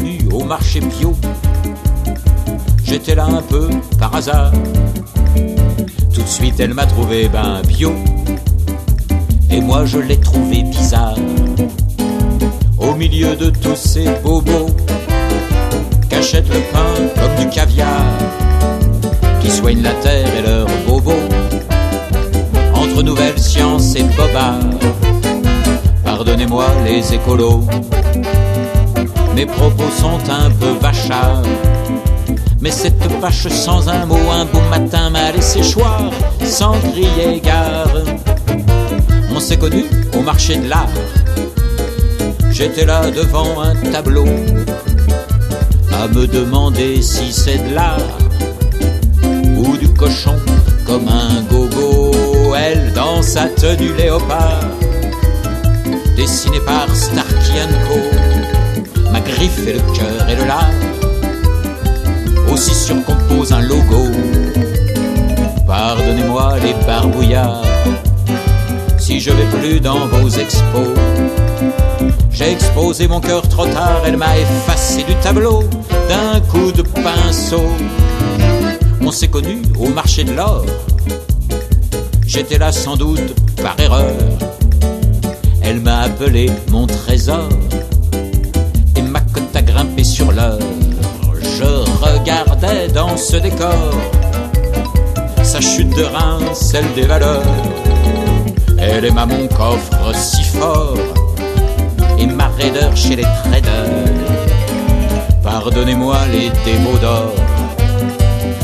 connu au marché bio. J'étais là un peu par hasard. Tout de suite elle m'a trouvé ben bio. Et moi je l'ai trouvé bizarre. Au milieu de tous ces bobos qu'achètent le pain comme du caviar, qui soignent la terre et leurs bobos, entre nouvelles sciences et bobards. Pardonnez-moi les écolos, mes propos sont un peu vachards, mais cette vache sans un mot un beau matin m'a laissé choir sans crier gare. On s'est connus au marché de l'art. J'étais là devant un tableau à me demander si c'est de l'art ou du cochon comme un gogo. Elle dans sa tenue léopard, dessinée par Starkey & Co, ma griffe et le cœur et le lard aussi surcomposent un logo. Pardonnez-moi les barbouillards si je vais plus dans vos expos. J'ai exposé mon cœur trop tard, elle m'a effacé du tableau d'un coup de pinceau. On s'est connus au marché de l'or. J'étais là sans doute par erreur. Elle m'a appelé mon trésor et ma cote a grimpé sur l'heure. Je regardais dans ce décor sa chute de rein, celle des valeurs. Elle aima mon coffre si fort et ma raideur chez les traders. Pardonnez-moi les démos d'or,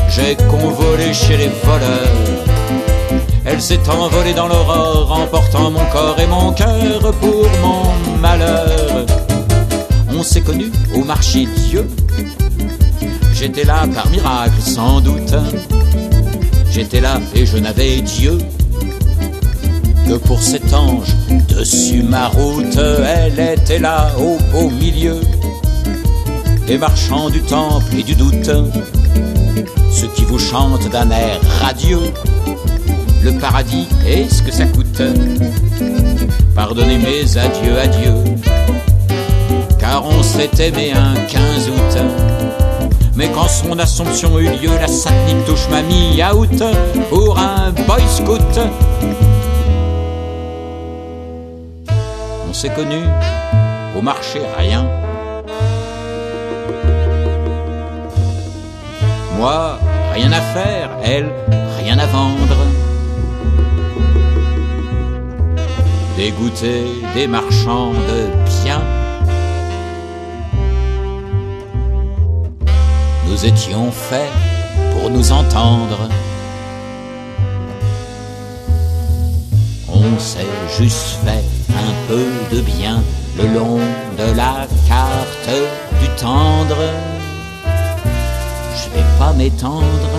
j'ai convolé chez les voleurs. Elle s'est envolée dans l'aurore, emportant mon corps et mon cœur pour mon malheur. On s'est connus au marché Dieu. J'étais là par miracle sans doute. J'étais là et je n'avais Dieu que pour cet ange dessus ma route. Elle était là au beau milieu des marchands du temple et du doute, ceux qui vous chantent d'un air radieux le paradis et ce que ça coûte. Pardonnez mes adieux, adieux, car on s'est aimé un 15 août. Mais quand son assomption eut lieu, la satanique touche m'a mis out pour un boy scout. On s'est connus au marché rien. Moi, rien à faire, elle, rien à vendre. Dégoûté des marchands de biens, nous étions faits pour nous entendre. On s'est juste fait un peu de bien le long de la carte du tendre. Je vais pas m'étendre